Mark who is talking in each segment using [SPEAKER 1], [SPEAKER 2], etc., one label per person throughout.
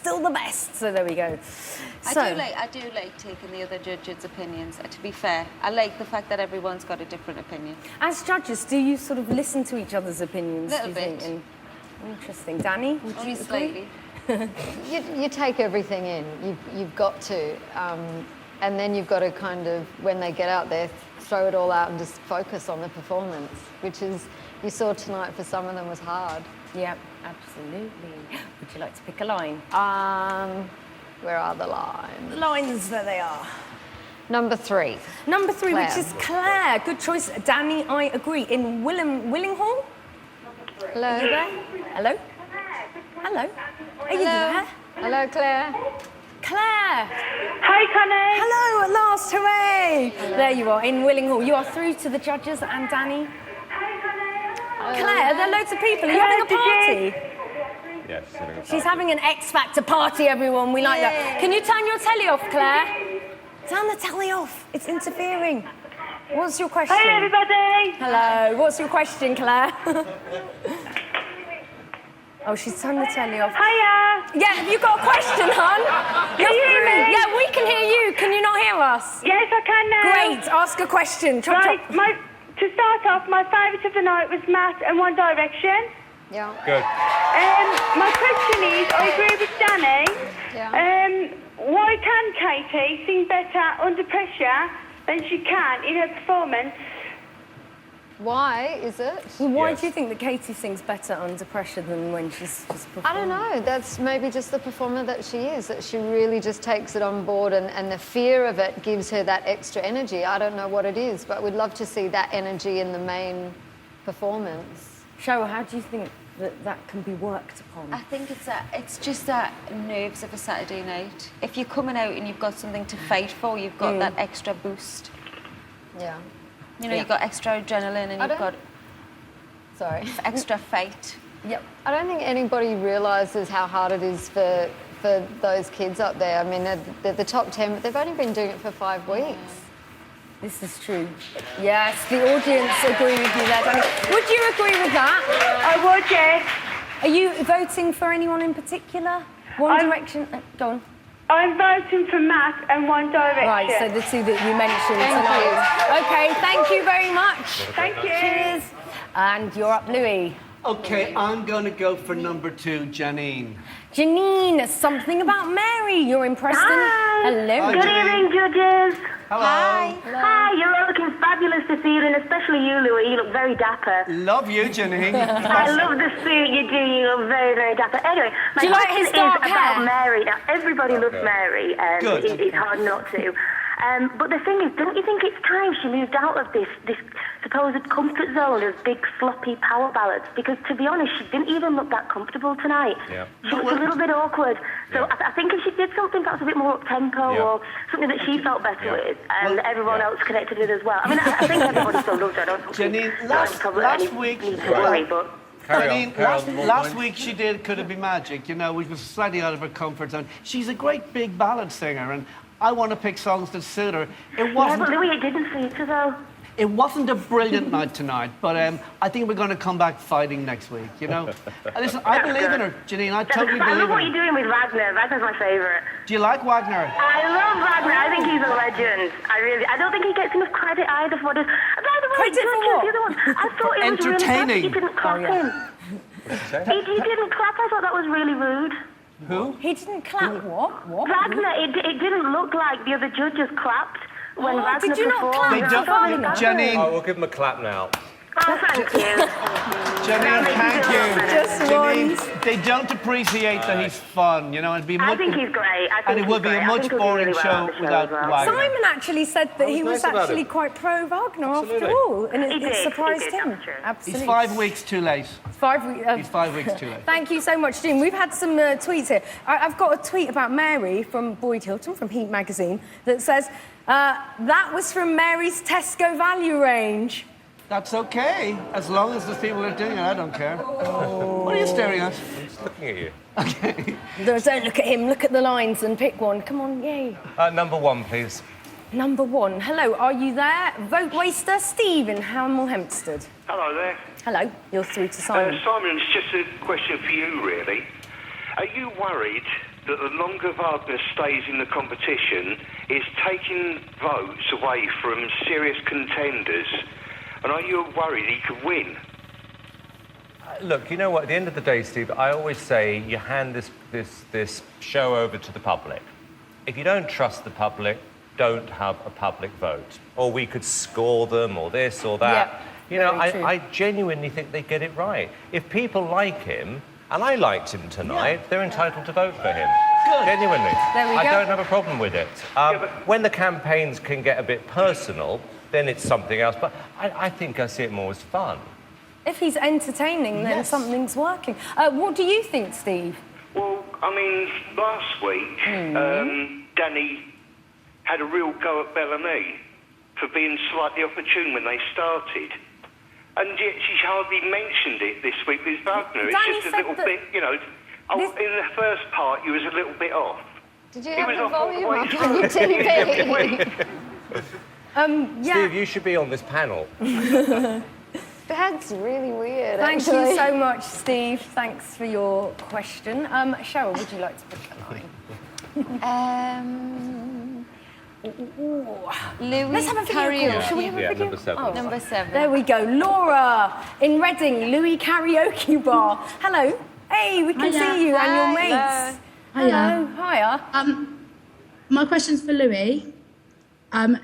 [SPEAKER 1] still the best. So there we go.
[SPEAKER 2] I do like taking the other judges' opinions. To be fair, I like the fact that everyone's got a different opinion.
[SPEAKER 1] As judges, do you sort of listen to each other's opinions?
[SPEAKER 2] Little bit.
[SPEAKER 1] Interesting. Danny, would
[SPEAKER 2] Only
[SPEAKER 1] you
[SPEAKER 2] slightly.
[SPEAKER 3] You take everything in. You've got to, and then you've got to kind of, when they get out there, throw it all out and just focus on the performance, which is, you saw tonight for some of them was hard.
[SPEAKER 1] Yeah, absolutely. Would you like to pick a line?
[SPEAKER 3] Where are the lines?
[SPEAKER 1] The lines, there they are.
[SPEAKER 3] Number 3.
[SPEAKER 1] Number 3,
[SPEAKER 3] Claire.
[SPEAKER 1] which is Claire. Good choice. Danny, I agree. In Willinghall?
[SPEAKER 3] Hello.
[SPEAKER 1] Hello? Hello? Are you there?
[SPEAKER 3] Hello, Claire.
[SPEAKER 1] Claire!
[SPEAKER 4] Hi, Connie.
[SPEAKER 1] Hello, at last, hooray! There you are, in Willinghall. You are through to the judges and Danny. Claire, there are loads of people. Are you having a party?
[SPEAKER 5] Yes, she's having a party.
[SPEAKER 1] She's having an Xfactor party, everyone. We like that. Can you turn your telly off, Claire? Turn the telly off. It's interfering. What's your question?
[SPEAKER 4] Hey, everybody.
[SPEAKER 1] Hello. What's your question, Claire? Oh, she's turned the telly off.
[SPEAKER 4] Hiya.
[SPEAKER 1] Yeah, have you got a question, hon?
[SPEAKER 4] Can you hear me?
[SPEAKER 1] Yeah, we can hear you. Can you not hear us?
[SPEAKER 4] Yes, I can now.
[SPEAKER 1] Great. Ask a question. Chop,
[SPEAKER 4] Right,
[SPEAKER 1] chop.
[SPEAKER 4] to start off, my favourite of the night was Matt and One Direction.
[SPEAKER 3] Yeah.
[SPEAKER 5] Good.
[SPEAKER 4] My question is, I agree with Danny.
[SPEAKER 3] Yeah.
[SPEAKER 4] Why can Katie sing better under pressure than she can in her performance?
[SPEAKER 3] Why is it?
[SPEAKER 1] Well, why
[SPEAKER 5] Yes.
[SPEAKER 1] do you think that Katie sings better under pressure than when she's just performing?
[SPEAKER 3] I don't know. That's maybe just the performer that she is, that she really just takes it on board, and the fear of it gives her that extra energy. I don't know what it is, but we'd love to see that energy in the main performance.
[SPEAKER 1] Cheryl, how do you think that can be worked upon?
[SPEAKER 2] I think it's just that nerves of a Saturday night. If you're coming out and you've got something to fight for, you've got that extra boost.
[SPEAKER 3] Yeah.
[SPEAKER 2] You know, you've got extra adrenaline and you've got
[SPEAKER 3] Sorry.
[SPEAKER 2] extra fight.
[SPEAKER 1] Yep.
[SPEAKER 3] I don't think anybody realises how hard it is for those kids up there. I mean, they're the top 10, but they've only been doing it for 5 weeks.
[SPEAKER 1] This is true. Yes, the audience agree with you there, Danny. Would you agree with that?
[SPEAKER 4] I would, yes.
[SPEAKER 1] Are you voting for anyone in particular? One Direction? Go on.
[SPEAKER 4] I'm voting for Matt and One Direction.
[SPEAKER 1] Right, so the two that you mentioned tonight. Okay, thank you very much.
[SPEAKER 4] Thank you.
[SPEAKER 1] Cheers. And you're up, Louis.
[SPEAKER 6] Okay, I'm going to go for number 2, Janine.
[SPEAKER 1] Janine, something about Mary. You're in Preston.
[SPEAKER 4] Hi.
[SPEAKER 1] Hello.
[SPEAKER 6] Hi,
[SPEAKER 4] Good
[SPEAKER 6] Janine.
[SPEAKER 4] evening, judges.
[SPEAKER 6] Hello.
[SPEAKER 4] Hi, you're all looking fabulous this evening, especially you, Louis. You look very dapper.
[SPEAKER 6] Love you, Janine.
[SPEAKER 4] I love the suit you do. You look very, very dapper. Anyway, my
[SPEAKER 1] Do you like
[SPEAKER 4] question
[SPEAKER 1] his dark
[SPEAKER 4] is about
[SPEAKER 1] hair?
[SPEAKER 4] Mary. Now, everybody loves Mary, and
[SPEAKER 6] Good.
[SPEAKER 4] it's hard not to. But the thing is, don't you think it's time she moved out of this supposed comfort zone of big, sloppy power ballads? Because, to be honest, she didn't even look that comfortable tonight.
[SPEAKER 5] Yeah.
[SPEAKER 4] She was a little bit awkward. So
[SPEAKER 5] Yeah.
[SPEAKER 4] I think if she did something perhaps a bit more up-tempo
[SPEAKER 5] Yeah.
[SPEAKER 4] or something that she felt better
[SPEAKER 5] Yeah.
[SPEAKER 4] with, and everyone
[SPEAKER 5] Yeah.
[SPEAKER 4] else connected with as well. I mean, I think everybody still loves her. I don't think
[SPEAKER 6] Janine,
[SPEAKER 4] there's
[SPEAKER 6] last
[SPEAKER 4] probably
[SPEAKER 6] week-
[SPEAKER 4] any need to worry, but...
[SPEAKER 6] Janine,
[SPEAKER 5] Carry on.
[SPEAKER 6] last week she did Could It Be Magic, you know, which was slightly out of her comfort zone. She's a great big ballad singer, and I want to pick songs that suit her. It
[SPEAKER 4] Yeah,
[SPEAKER 6] wasn't...
[SPEAKER 4] but Louis, it didn't suit her, though.
[SPEAKER 6] It wasn't a brilliant night tonight, but I think we're going to come back fighting next week, you know? Listen, I believe in her, Janine. I totally
[SPEAKER 4] I
[SPEAKER 6] believe
[SPEAKER 4] love what
[SPEAKER 6] in
[SPEAKER 4] you're
[SPEAKER 6] her.
[SPEAKER 4] doing with Wagner. Wagner's my favourite.
[SPEAKER 6] Do you like Wagner?
[SPEAKER 4] I love Wagner. I think he's a legend. I don't think he gets enough credit either for what it is. By the way,
[SPEAKER 1] Credit for what?
[SPEAKER 4] the other one, I thought it was really bad that you didn't clap him. He didn't clap. I thought that was really rude.
[SPEAKER 6] Who?
[SPEAKER 1] He didn't clap. What? What?
[SPEAKER 4] Wagner, it didn't look like the other judges clapped when Wagner
[SPEAKER 1] did you not
[SPEAKER 4] performed.
[SPEAKER 1] clap?
[SPEAKER 6] They
[SPEAKER 4] I
[SPEAKER 6] don't...
[SPEAKER 4] thought it was bad.
[SPEAKER 6] Janine,
[SPEAKER 5] Oh, we'll give him a clap now.
[SPEAKER 4] Oh, thank you.
[SPEAKER 6] Janine, thank you.
[SPEAKER 1] Just
[SPEAKER 6] Janine, they don't appreciate that he's fun, you know, and be
[SPEAKER 4] I
[SPEAKER 6] much,
[SPEAKER 4] think he's great.
[SPEAKER 6] and it would be a much boring show without Wagner.
[SPEAKER 1] Simon actually said that he was
[SPEAKER 5] nice about
[SPEAKER 1] actually
[SPEAKER 5] him.
[SPEAKER 1] quite pro-Wagner after
[SPEAKER 5] Absolutely.
[SPEAKER 1] all, and
[SPEAKER 4] He
[SPEAKER 1] it
[SPEAKER 4] did,
[SPEAKER 1] surprised
[SPEAKER 4] he did,
[SPEAKER 1] him.
[SPEAKER 4] that's true.
[SPEAKER 1] Absolutely.
[SPEAKER 6] He's 5 weeks too late. He's 5 weeks too late.
[SPEAKER 1] Thank you so much, Jim. We've had some tweets here. I've got a tweet about Mary from Boyd Hilton from Heat magazine that says, that was from Mary's Tesco value range.
[SPEAKER 6] That's okay, as long as the people are doing it, I don't care. What are you staring at?
[SPEAKER 5] I'm just looking at you.
[SPEAKER 6] Okay.
[SPEAKER 1] Don't look at him, look at the lines and pick one. Come on, yay.
[SPEAKER 5] Number 1, please.
[SPEAKER 1] Number 1. Hello, are you there? Vote waster Steve in Hemel Hempstead.
[SPEAKER 7] Hello there.
[SPEAKER 1] Hello, you're through to Simon.
[SPEAKER 7] Simon, it's just a question for you, really. Are you worried that the longer Wagner stays in the competition, it's taking votes away from serious contenders. And are you worried he could win?
[SPEAKER 5] Look, you know what? At the end of the day, Steve, I always say you hand this show over to the public. If you don't trust the public, don't have a public vote. Or we could score them, or this or that.
[SPEAKER 1] Yep,
[SPEAKER 5] you know,
[SPEAKER 1] very true.
[SPEAKER 5] I genuinely think they get it right. If people like him, and I liked him tonight, they're entitled to vote for him.
[SPEAKER 6] Good.
[SPEAKER 5] Genuinely.
[SPEAKER 1] There we
[SPEAKER 5] I
[SPEAKER 1] go.
[SPEAKER 5] don't have a problem with it. When the campaigns can get a bit personal, then it's something else. But I think I see it more as fun.
[SPEAKER 1] If he's entertaining, then
[SPEAKER 6] Yes.
[SPEAKER 1] something's working. What do you think, Steve?
[SPEAKER 7] Well, I mean, last week, Danny had a real go at Bellamy for being slightly opportune when they started. And yet she's hardly mentioned it this week with Wagner. It's
[SPEAKER 1] Danny
[SPEAKER 7] just a
[SPEAKER 1] said
[SPEAKER 7] little
[SPEAKER 1] that
[SPEAKER 7] bit, you know.
[SPEAKER 1] this-
[SPEAKER 7] In the first part, you was a little bit off.
[SPEAKER 3] Did you
[SPEAKER 7] He
[SPEAKER 3] have
[SPEAKER 7] was
[SPEAKER 3] the
[SPEAKER 7] off all the
[SPEAKER 3] volume
[SPEAKER 7] way
[SPEAKER 3] up on your TV?
[SPEAKER 1] Yeah.
[SPEAKER 5] Steve, you should be on this panel.
[SPEAKER 3] That's really weird,
[SPEAKER 1] Thank
[SPEAKER 3] actually.
[SPEAKER 1] you so much, Steve. Thanks for your question. Cheryl, would you like to pick a line?
[SPEAKER 2] Louis
[SPEAKER 1] Let's have a video
[SPEAKER 2] karaoke.
[SPEAKER 1] call. Shall we have a
[SPEAKER 5] Yeah,
[SPEAKER 1] video?
[SPEAKER 5] number 7.
[SPEAKER 1] Oh,
[SPEAKER 2] Number 7.
[SPEAKER 1] there we go. Laura in Reading, Louis Karaoke Bar. Hello. Hey, we can
[SPEAKER 8] Hiya.
[SPEAKER 1] see you and your
[SPEAKER 2] Hello.
[SPEAKER 1] mates.
[SPEAKER 8] Hiya.
[SPEAKER 1] Hello. Hiya.
[SPEAKER 8] My question's for Louis.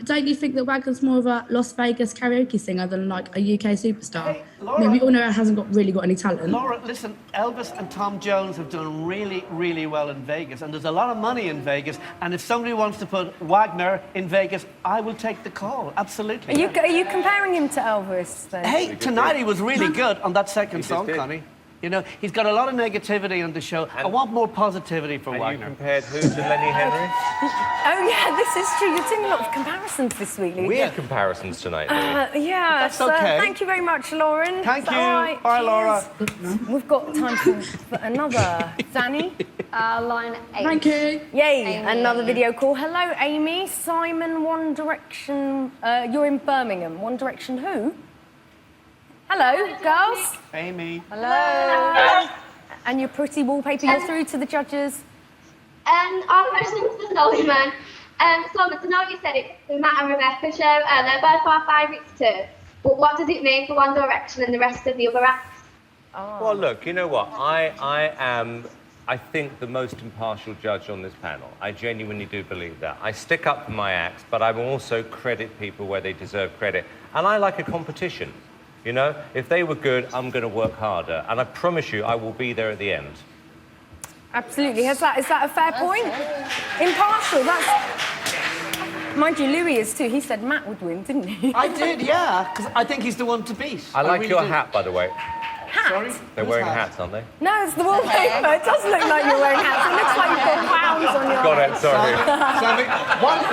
[SPEAKER 8] Don't you think that Wagner's more of a Las Vegas karaoke singer than like a UK superstar?
[SPEAKER 6] Hey,
[SPEAKER 8] I mean, we all know he hasn't really got any talent.
[SPEAKER 6] Laura, listen, Elvis and Tom Jones have done really, really well in Vegas, and there's a lot of money in Vegas, and if somebody wants to put Wagner in Vegas, I will take the call, absolutely.
[SPEAKER 1] Are you comparing him to Elvis then?
[SPEAKER 6] Hey, tonight he was really good on that second
[SPEAKER 5] just
[SPEAKER 6] song,
[SPEAKER 5] did.
[SPEAKER 6] Connie. You know, he's got a lot of negativity on the show. I want more positivity for
[SPEAKER 5] And you
[SPEAKER 6] Wagner.
[SPEAKER 5] compared who to Lenny Henry?
[SPEAKER 1] Oh, yeah, this is true. You're doing a lot of comparisons this week, Lee.
[SPEAKER 5] Weird comparisons tonight, Louis.
[SPEAKER 1] Yeah,
[SPEAKER 6] That's
[SPEAKER 1] so
[SPEAKER 6] okay.
[SPEAKER 1] thank you very much, Lauren.
[SPEAKER 6] Thank
[SPEAKER 1] Is that
[SPEAKER 6] you.
[SPEAKER 1] all right?
[SPEAKER 6] Bye, Laura.
[SPEAKER 1] Cheers. We've got time for another. Danny?
[SPEAKER 3] Line 8.
[SPEAKER 8] Thank you.
[SPEAKER 1] Yay,
[SPEAKER 3] Amy.
[SPEAKER 1] another video call. Hello, Amy. Simon, One Direction. You're in Birmingham. One Direction who? Hello, girls.
[SPEAKER 6] Amy.
[SPEAKER 1] Hello. And your pretty wallpaper. You're through to the judges.
[SPEAKER 9] Our question is for Solomon. Solomon, I know you said it's the Matt and Rebecca show, and they're both our favourites too. But what does it mean for One Direction and the rest of the other acts?
[SPEAKER 5] Well, look, you know what? I am, I think, the most impartial judge on this panel. I genuinely do believe that. I stick up for my acts, but I will also credit people where they deserve credit. And I like a competition. You know, if they were good, I'm going to work harder. And I promise you, I will be there at the end.
[SPEAKER 1] Absolutely. Is that a fair point? Impartial. That's. Mind you, Louis is too. He said Matt would win, didn't he?
[SPEAKER 6] I did, yeah, because I think he's the one to beat.
[SPEAKER 5] I like
[SPEAKER 6] really
[SPEAKER 5] your
[SPEAKER 6] do.
[SPEAKER 5] hat, by the way.
[SPEAKER 1] Hat?
[SPEAKER 6] Sorry?
[SPEAKER 5] They're
[SPEAKER 6] Whose
[SPEAKER 5] wearing
[SPEAKER 6] hat?
[SPEAKER 5] hats, aren't they?
[SPEAKER 1] No, it's the wallpaper. It does look like you're wearing hats. It looks like you've got clowns on your
[SPEAKER 5] Got
[SPEAKER 1] head.
[SPEAKER 5] it, sorry.
[SPEAKER 6] Simon,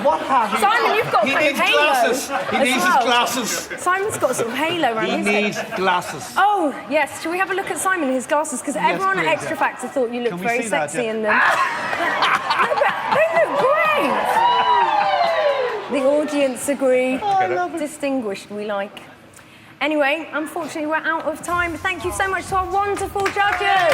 [SPEAKER 6] what hat?
[SPEAKER 1] Simon, you've got
[SPEAKER 6] He
[SPEAKER 1] a
[SPEAKER 6] needs
[SPEAKER 1] halo
[SPEAKER 6] glasses. He
[SPEAKER 1] as
[SPEAKER 6] needs
[SPEAKER 1] well.
[SPEAKER 6] his glasses.
[SPEAKER 1] Simon's got a sort of halo around
[SPEAKER 6] He
[SPEAKER 1] his head.
[SPEAKER 6] needs glasses.
[SPEAKER 1] Oh, yes. Shall we have a look at Simon and his glasses? Because everyone at
[SPEAKER 6] please,
[SPEAKER 1] Extra
[SPEAKER 6] yeah.
[SPEAKER 1] Factor thought you looked
[SPEAKER 6] Can we
[SPEAKER 1] very
[SPEAKER 6] see that,
[SPEAKER 1] sexy
[SPEAKER 6] yeah?
[SPEAKER 1] in them. They look great. The audience agree. Distinguished, we like. Anyway, unfortunately, we're out of time. Thank you so much to our wonderful judges.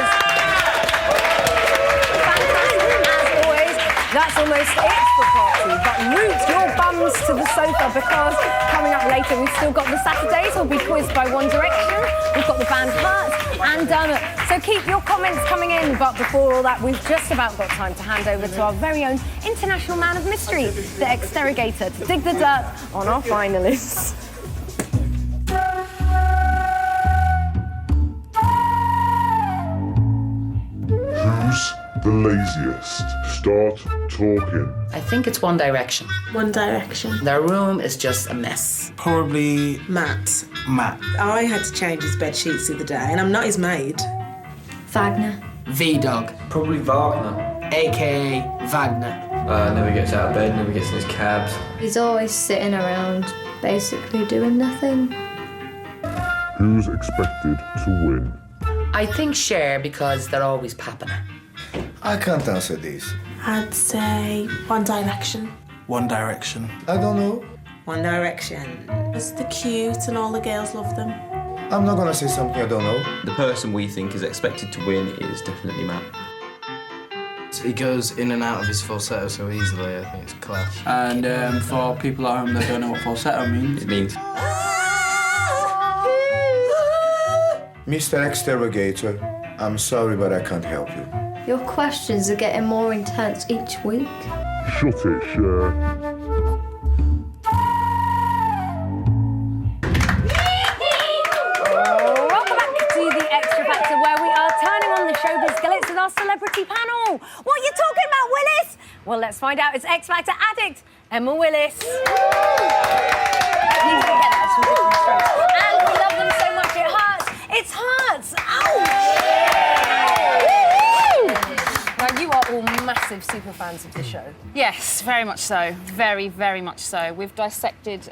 [SPEAKER 1] Fantastic, as always. That's almost it for part 2. But root your bums to the sofa, because coming up later, we've still got the Saturdays. We'll be quizzed by One Direction. We've got the band Hurt. And so keep your comments coming in. But before all that, we've just about got time to hand over to our very own international man of mystery, the Exterrogator, to dig the dirt on our finalists.
[SPEAKER 10] Who's the laziest? Start talking.
[SPEAKER 11] I think it's One Direction.
[SPEAKER 12] One Direction.
[SPEAKER 11] Their room is just a mess.
[SPEAKER 12] Probably Matt.
[SPEAKER 11] Matt.
[SPEAKER 12] I had to change his bed sheets the other day, and I'm not his maid.
[SPEAKER 11] Wagner. V-Dog.
[SPEAKER 13] Probably Wagner.
[SPEAKER 11] A.K.A. Wagner.
[SPEAKER 13] Never gets out of bed, never gets in his cabs.
[SPEAKER 14] He's always sitting around, basically doing nothing.
[SPEAKER 10] Who's expected to win?
[SPEAKER 11] I think Cher, because they're always papping her.
[SPEAKER 15] I can't answer this.
[SPEAKER 12] I'd say One Direction.
[SPEAKER 13] One Direction.
[SPEAKER 15] I don't know.
[SPEAKER 12] One Direction. Because they're cute and all the girls love them.
[SPEAKER 15] I'm not gonna say something I don't know.
[SPEAKER 13] The person we think is expected to win is definitely Matt. he goes in and out of his falsetto so easily. I think it's class.
[SPEAKER 16] And for people at home that don't know what falsetto means,
[SPEAKER 13] It means
[SPEAKER 15] Mr. Exterrogator, I'm sorry, but I can't help you.
[SPEAKER 14] Your questions are getting more intense each week.
[SPEAKER 10] Shut it, Cher.
[SPEAKER 1] Welcome back to the Extra Factor, where we are turning on the showbiz skillets with our celebrity panel. What are you talking about, Willis? Well, let's find out. It's X Factor addict Emma Willis. Please don't get that. She's different strokes. And we love them so much it hurts. It hurts. Now, you are all massive super fans of the show.
[SPEAKER 17] Yes, very much so. Very, very much so. We've dissected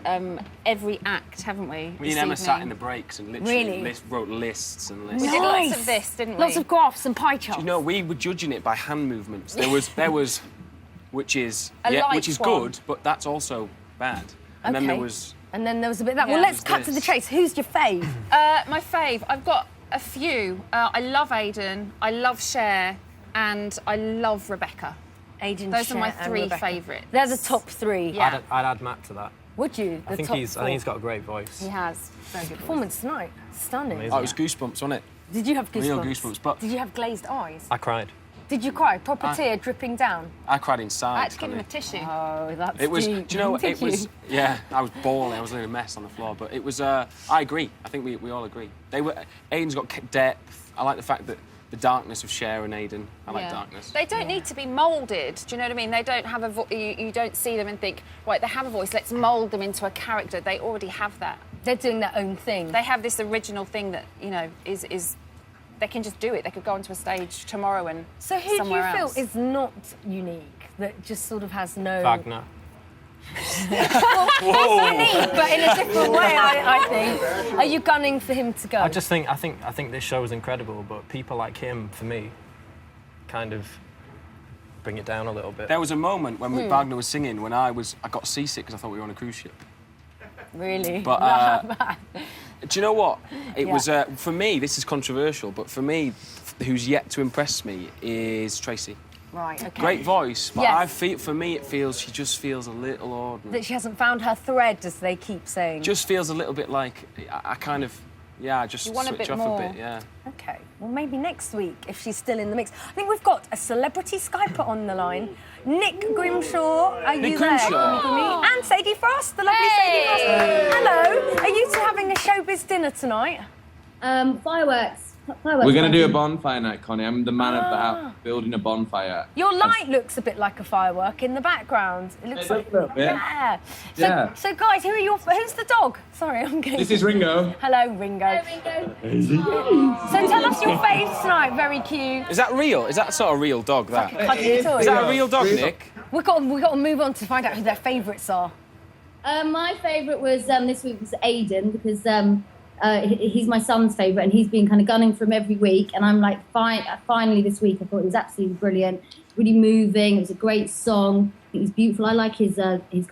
[SPEAKER 17] every act, haven't we?
[SPEAKER 18] Me and Emma sat in the breaks and literally
[SPEAKER 1] Really?
[SPEAKER 18] wrote lists and lists.
[SPEAKER 17] We did lots of this, didn't we?
[SPEAKER 1] Lots of graphs and pie charts.
[SPEAKER 18] You know, we were judging it by hand movements. There was, which is
[SPEAKER 17] A light
[SPEAKER 18] which is
[SPEAKER 17] one.
[SPEAKER 18] good, but that's also bad. And then there was.
[SPEAKER 1] And then there was a bit of that.
[SPEAKER 17] Yeah.
[SPEAKER 1] Well, let's cut to the chase. Who's your fave?
[SPEAKER 17] My fave, I've got a few. I love Aidan, I love Cher, and I love Rebecca.
[SPEAKER 1] Aidan,
[SPEAKER 17] Those are my
[SPEAKER 1] Cher, and
[SPEAKER 17] three
[SPEAKER 1] Rebecca.
[SPEAKER 17] favourites.
[SPEAKER 1] They're the top three.
[SPEAKER 17] Yeah.
[SPEAKER 18] I'd add Matt to that.
[SPEAKER 1] Would you?
[SPEAKER 18] I think he's got a great voice.
[SPEAKER 17] He has. Very good
[SPEAKER 1] Performance tonight. Stunning.
[SPEAKER 18] Oh, it was goosebumps, wasn't it?
[SPEAKER 1] Did you have goosebumps?
[SPEAKER 18] Real goosebumps, but
[SPEAKER 1] Did you have glazed eyes?
[SPEAKER 18] I cried.
[SPEAKER 1] Did you cry? Proper
[SPEAKER 18] I-
[SPEAKER 1] tear dripping down?
[SPEAKER 18] I cried inside.
[SPEAKER 17] I had to give him a tissue.
[SPEAKER 1] Oh, that's
[SPEAKER 18] It was.
[SPEAKER 1] deep.
[SPEAKER 18] Do you know?
[SPEAKER 1] Did
[SPEAKER 18] It was.
[SPEAKER 1] you?
[SPEAKER 18] Yeah, I was bawling. I was in a mess on the floor. But it was. I agree. I think we all agree. Aidan's got depth. I like the fact that the darkness of Cher and Aidan. I like darkness.
[SPEAKER 17] They don't need to be moulded. Do you know what I mean? They don't have a you don't see them and think, right, they have a voice. Let's mould them into a character. They already have that.
[SPEAKER 1] They're doing their own thing.
[SPEAKER 17] They have this original thing that is. They can just do it. They could go onto a stage tomorrow and
[SPEAKER 1] So who do you
[SPEAKER 17] somewhere
[SPEAKER 1] feel
[SPEAKER 17] else.
[SPEAKER 1] is not unique? That just sort of has no...
[SPEAKER 18] Wagner.
[SPEAKER 1] Well, he's unique, but in a different way, I think. Are you gunning for him to go?
[SPEAKER 19] I think this show is incredible, but people like him, for me, kind of bring it down a little bit.
[SPEAKER 18] There was a moment when Wagner was singing when I got seasick because I thought we were on a cruise ship.
[SPEAKER 1] Really?
[SPEAKER 18] But
[SPEAKER 1] Not bad.
[SPEAKER 18] do you know what? It
[SPEAKER 1] Yeah.
[SPEAKER 18] was for me. This is controversial, but for me, who's yet to impress me is Tracy.
[SPEAKER 1] Right, okay.
[SPEAKER 18] Great voice, but
[SPEAKER 1] Yes.
[SPEAKER 18] for me, she just feels a little ordinary.
[SPEAKER 1] That she hasn't found her thread, as they keep saying.
[SPEAKER 18] Just feels a little bit like I kind of, I just
[SPEAKER 1] You want a
[SPEAKER 18] switch
[SPEAKER 1] bit
[SPEAKER 18] off
[SPEAKER 1] more.
[SPEAKER 18] a bit, yeah.
[SPEAKER 1] OK, well, maybe next week, if she's still in the mix. I think we've got a celebrity Skyper on the line. Nick Grimshaw, are
[SPEAKER 18] Nick
[SPEAKER 1] you there?
[SPEAKER 18] Grimshaw.
[SPEAKER 1] Can you hear me? And Sadie Frost, the lovely Sadie Frost. Hello, are you two having a showbiz dinner tonight?
[SPEAKER 20] Fireworks.
[SPEAKER 21] We're going to do a bonfire night, Connie. I'm the man of the house, building a bonfire.
[SPEAKER 1] Your light looks a bit like a firework in the background. It looks like...
[SPEAKER 21] a little bit.
[SPEAKER 1] Yeah.
[SPEAKER 21] Yeah.
[SPEAKER 1] So, guys, who's the dog? Sorry, I'm getting...
[SPEAKER 21] This is Ringo.
[SPEAKER 1] Hello, Ringo. So tell us your faves tonight. Very cute.
[SPEAKER 18] Is that real? Is that sort of real dog, that?
[SPEAKER 1] Cuddly toy.
[SPEAKER 18] Is that a real dog, Nick?
[SPEAKER 1] We've got to move on to find out who their favourites are.
[SPEAKER 20] My favourite was this week was Aidan because he's my son's favourite and he's been kind of gunning for him every week. And I'm like, finally this week I thought it was absolutely brilliant, really moving. It was a great song. I think he's beautiful. I like his kind of